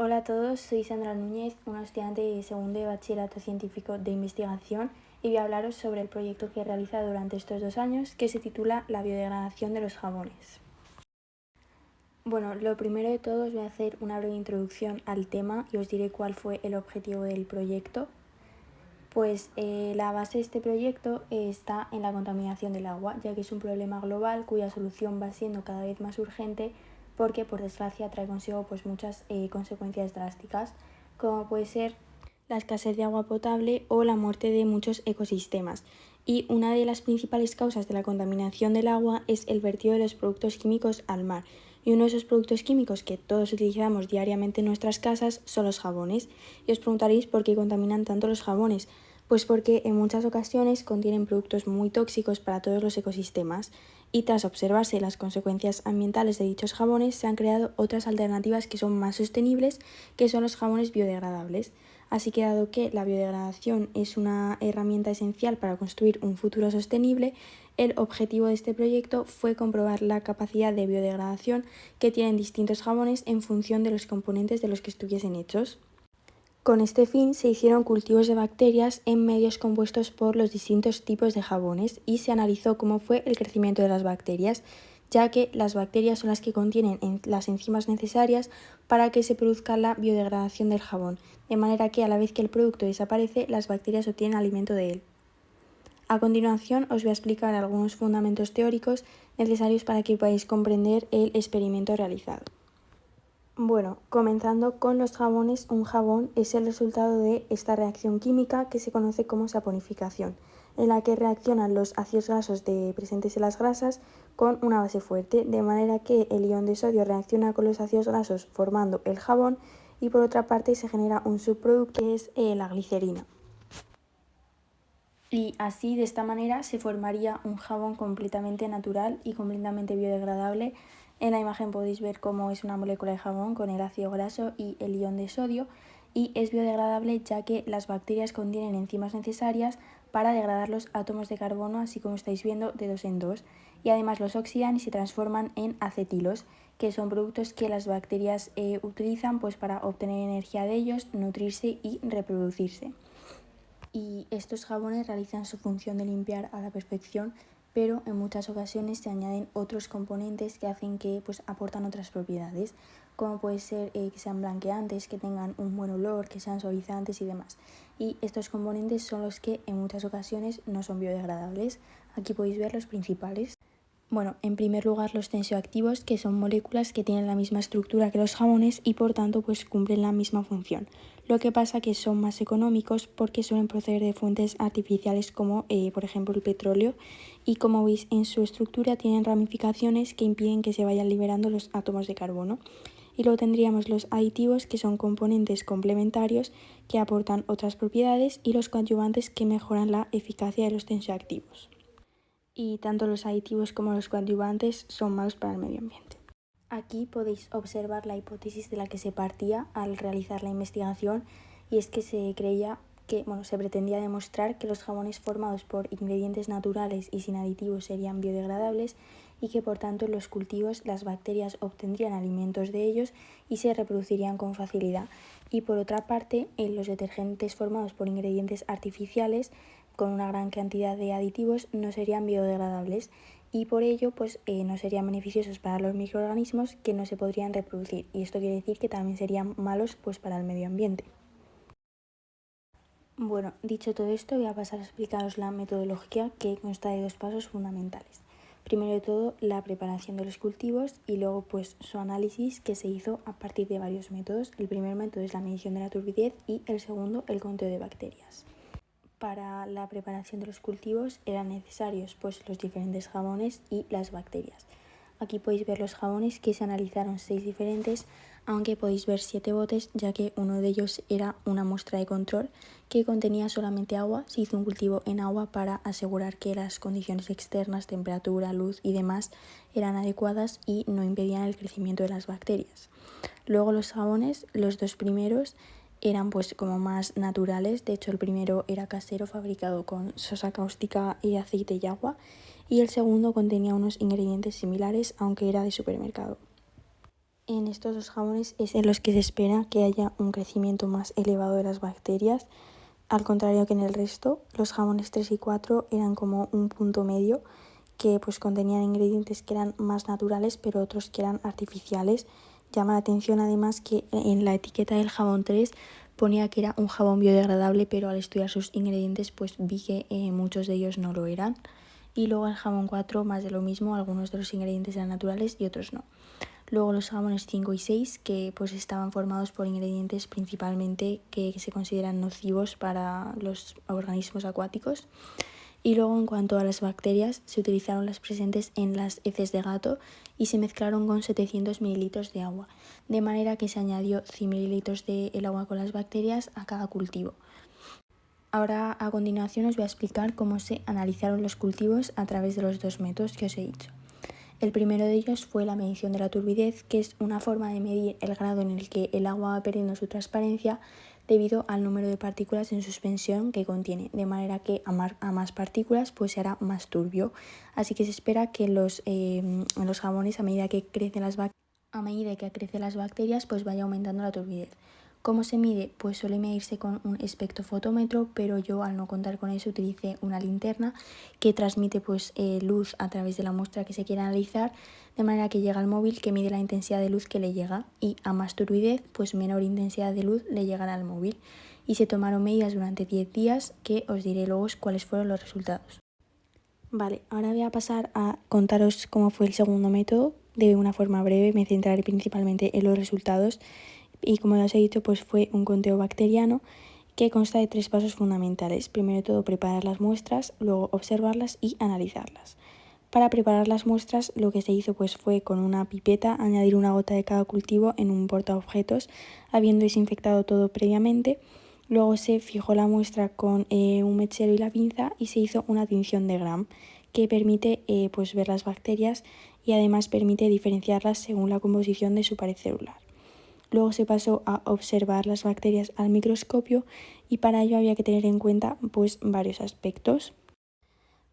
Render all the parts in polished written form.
Hola a todos, soy Sandra Núñez, una estudiante de segundo de Bachillerato Científico de Investigación y voy a hablaros sobre el proyecto que he realizado durante estos 2 años que se titula La biodegradación de los jabones. Bueno, lo primero de todo os voy a hacer una breve introducción al tema y os diré cuál fue el objetivo del proyecto. Pues la base de este proyecto está en la contaminación del agua, ya que es un problema global cuya solución va siendo cada vez más urgente porque por desgracia trae consigo pues muchas consecuencias drásticas, como puede ser la escasez de agua potable o la muerte de muchos ecosistemas. Y una de las principales causas de la contaminación del agua es el vertido de los productos químicos al mar. Y uno de esos productos químicos que todos utilizamos diariamente en nuestras casas son los jabones. Y os preguntaréis por qué contaminan tanto los jabones. Pues porque en muchas ocasiones contienen productos muy tóxicos para todos los ecosistemas y tras observarse las consecuencias ambientales de dichos jabones se han creado otras alternativas que son más sostenibles, que son los jabones biodegradables. Así que dado que la biodegradación es una herramienta esencial para construir un futuro sostenible, el objetivo de este proyecto fue comprobar la capacidad de biodegradación que tienen distintos jabones en función de los componentes de los que estuviesen hechos. Con este fin se hicieron cultivos de bacterias en medios compuestos por los distintos tipos de jabones y se analizó cómo fue el crecimiento de las bacterias, ya que las bacterias son las que contienen las enzimas necesarias para que se produzca la biodegradación del jabón, de manera que a la vez que el producto desaparece, las bacterias obtienen alimento de él. A continuación os voy a explicar algunos fundamentos teóricos necesarios para que podáis comprender el experimento realizado. Bueno, comenzando con los jabones, un jabón es el resultado de esta reacción química que se conoce como saponificación, en la que reaccionan los ácidos grasos presentes en las grasas con una base fuerte, de manera que el ion de sodio reacciona con los ácidos grasos formando el jabón y por otra parte se genera un subproducto que es la glicerina. Y así, de esta manera, se formaría un jabón completamente natural y completamente biodegradable. En la imagen podéis ver cómo es una molécula de jabón con el ácido graso y el ion de sodio y es biodegradable ya que las bacterias contienen enzimas necesarias para degradar los átomos de carbono, así como estáis viendo, de 2 en 2 y además los oxidan y se transforman en acetilos, que son productos que las bacterias utilizan pues, para obtener energía de ellos, nutrirse y reproducirse. Y estos jabones realizan su función de limpiar a la perfección, pero en muchas ocasiones se añaden otros componentes que hacen que aportan otras propiedades, como puede ser que sean blanqueantes, que tengan un buen olor, que sean suavizantes y demás. Y estos componentes son los que en muchas ocasiones no son biodegradables. Aquí podéis ver los principales. Bueno, en primer lugar los tensioactivos, que son moléculas que tienen la misma estructura que los jabones y por tanto cumplen la misma función. Lo que pasa que son más económicos porque suelen proceder de fuentes artificiales como por ejemplo el petróleo y como veis en su estructura tienen ramificaciones que impiden que se vayan liberando los átomos de carbono. Y luego tendríamos los aditivos, que son componentes complementarios que aportan otras propiedades, y los coadyuvantes, que mejoran la eficacia de los tensioactivos. Y tanto los aditivos como los coadyuvantes son malos para el medio ambiente. Aquí podéis observar la hipótesis de la que se partía al realizar la investigación, y es que se creía que se pretendía demostrar que los jabones formados por ingredientes naturales y sin aditivos serían biodegradables y que por tanto en los cultivos las bacterias obtendrían alimentos de ellos y se reproducirían con facilidad. Y por otra parte, en los detergentes formados por ingredientes artificiales con una gran cantidad de aditivos no serían biodegradables y por ello no serían beneficiosos para los microorganismos que no se podrían reproducir, y esto quiere decir que también serían malos para el medio ambiente. Bueno, dicho todo esto, voy a pasar a explicaros la metodología, que consta de 2 pasos fundamentales. Primero de todo, la preparación de los cultivos y luego su análisis, que se hizo a partir de varios métodos. El primer método es la medición de la turbidez y el segundo el conteo de bacterias. Para la preparación de los cultivos eran necesarios los diferentes jabones y las bacterias. Aquí podéis ver los jabones, que se analizaron 6 diferentes, aunque podéis ver 7 botes, ya que uno de ellos era una muestra de control que contenía solamente agua. Se hizo un cultivo en agua para asegurar que las condiciones externas, temperatura, luz y demás, eran adecuadas y no impedían el crecimiento de las bacterias. Luego los jabones, los 2 primeros, eran como más naturales. De hecho, el primero era casero, fabricado con sosa cáustica y aceite y agua, y el segundo contenía unos ingredientes similares, aunque era de supermercado. En estos dos jabones es en los que se espera que haya un crecimiento más elevado de las bacterias, al contrario que en el resto. Los jabones 3 y 4 eran como un punto medio, que pues contenían ingredientes que eran más naturales pero otros que eran artificiales. Llama la atención además que en la etiqueta del jabón 3 ponía que era un jabón biodegradable, pero al estudiar sus ingredientes pues vi que muchos de ellos no lo eran. Y luego el jabón 4 más de lo mismo, algunos de los ingredientes eran naturales y otros no. Luego los jabones 5 y 6 que pues estaban formados por ingredientes principalmente que se consideran nocivos para los organismos acuáticos. Y luego en cuanto a las bacterias, se utilizaron las presentes en las heces de gato y se mezclaron con 700 mililitros de agua, de manera que se añadió 100 mililitros del agua con las bacterias a cada cultivo. Ahora a continuación os voy a explicar cómo se analizaron los cultivos a través de los dos métodos que os he dicho. El primero de ellos fue la medición de la turbidez, que es una forma de medir el grado en el que el agua va perdiendo su transparencia debido al número de partículas en suspensión que contiene, de manera que a más partículas pues se hará más turbio. Así que se espera que en los jabones, a medida que crecen las bacterias, pues vaya aumentando la turbidez. ¿Cómo se mide? Pues suele medirse con un espectrofotómetro, pero yo al no contar con eso utilicé una linterna que transmite pues luz a través de la muestra que se quiere analizar, de manera que llega al móvil que mide la intensidad de luz que le llega, y a más turbidez pues menor intensidad de luz le llegará al móvil. Y se tomaron medidas durante 10 días que os diré luego cuáles fueron los resultados. Vale, ahora voy a pasar a contaros cómo fue el segundo método de una forma breve. Me centraré principalmente en los resultados. Y como ya os he dicho, pues fue un conteo bacteriano que consta de 3 pasos fundamentales. Primero de todo, preparar las muestras, luego observarlas y analizarlas. Para preparar las muestras, lo que se hizo pues fue con una pipeta añadir una gota de cada cultivo en un portaobjetos, habiendo desinfectado todo previamente. Luego se fijó la muestra con un mechero y la pinza y se hizo una tinción de Gram, que permite pues ver las bacterias y además permite diferenciarlas según la composición de su pared celular. Luego se pasó a observar las bacterias al microscopio y para ello había que tener en cuenta pues varios aspectos.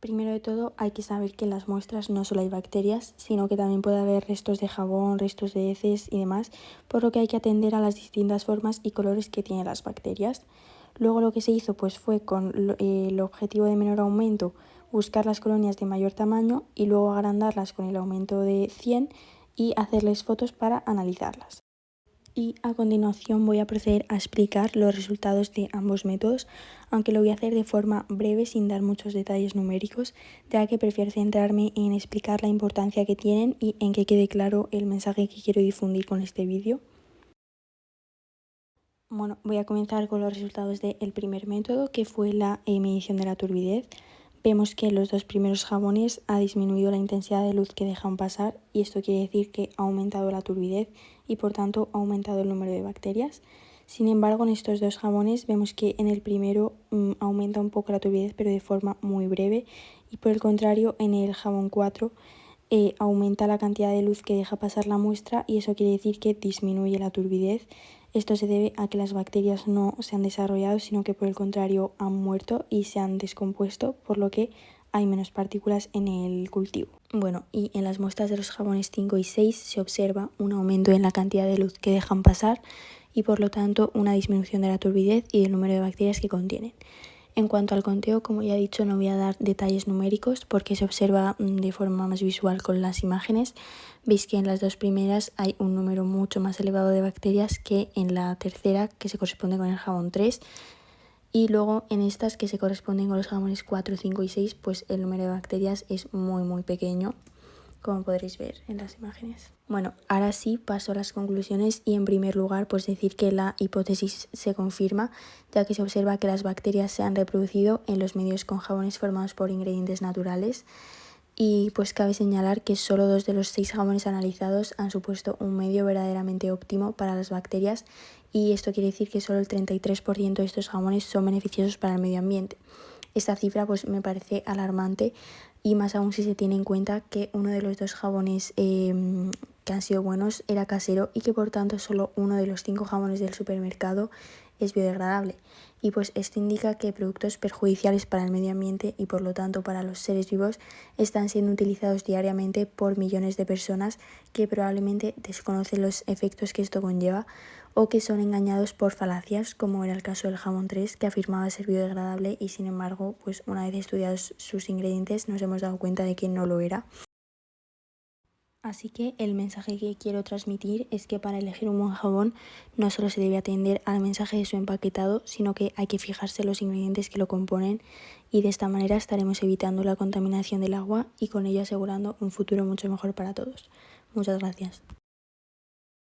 Primero de todo, hay que saber que en las muestras no solo hay bacterias, sino que también puede haber restos de jabón, restos de heces y demás, por lo que hay que atender a las distintas formas y colores que tienen las bacterias. Luego lo que se hizo pues fue con el objetivo de menor aumento buscar las colonias de mayor tamaño y luego agrandarlas con el aumento de 100 y hacerles fotos para analizarlas. Y a continuación voy a proceder a explicar los resultados de ambos métodos, aunque lo voy a hacer de forma breve sin dar muchos detalles numéricos, ya que prefiero centrarme en explicar la importancia que tienen y en que quede claro el mensaje que quiero difundir con este vídeo. Bueno, voy a comenzar con los resultados del primer método, que fue la medición de la turbidez. Vemos que en los dos primeros jabones ha disminuido la intensidad de luz que dejan pasar y esto quiere decir que ha aumentado la turbidez y por tanto ha aumentado el número de bacterias. Sin embargo, en estos dos jabones vemos que en el primero aumenta un poco la turbidez pero de forma muy breve, y por el contrario en el jabón 4 aumenta la cantidad de luz que deja pasar la muestra y eso quiere decir que disminuye la turbidez. Esto se debe a que las bacterias no se han desarrollado, sino que por el contrario han muerto y se han descompuesto, por lo que hay menos partículas en el cultivo. Bueno, y en las muestras de los jabones 5 y 6 se observa un aumento en la cantidad de luz que dejan pasar y por lo tanto una disminución de la turbidez y del número de bacterias que contienen. En cuanto al conteo, como ya he dicho, no voy a dar detalles numéricos porque se observa de forma más visual con las imágenes. Veis que en las dos primeras hay un número mucho más elevado de bacterias que en la tercera, que se corresponde con el jabón 3. Y luego en estas que se corresponden con los jabones 4, 5 y 6, pues el número de bacterias es muy pequeño, como podréis ver en las imágenes. Bueno, ahora sí paso a las conclusiones y en primer lugar pues decir que la hipótesis se confirma, ya que se observa que las bacterias se han reproducido en los medios con jabones formados por ingredientes naturales. Y pues cabe señalar que solo 2 de los 6 jabones analizados han supuesto un medio verdaderamente óptimo para las bacterias, y esto quiere decir que solo el 33% de estos jabones son beneficiosos para el medio ambiente. Esta cifra pues me parece alarmante, y más aún si se tiene en cuenta que uno de los 2 jabones que han sido buenos era casero y que por tanto solo uno de los 5 jabones del supermercado es biodegradable. Y pues esto indica que productos perjudiciales para el medio ambiente y por lo tanto para los seres vivos están siendo utilizados diariamente por millones de personas que probablemente desconocen los efectos que esto conlleva o que son engañados por falacias, como era el caso del jamón 3, que afirmaba ser biodegradable y sin embargo, pues una vez estudiados sus ingredientes nos hemos dado cuenta de que no lo era. Así que el mensaje que quiero transmitir es que para elegir un buen jabón no solo se debe atender al mensaje de su empaquetado, sino que hay que fijarse en los ingredientes que lo componen y de esta manera estaremos evitando la contaminación del agua y con ello asegurando un futuro mucho mejor para todos. Muchas gracias.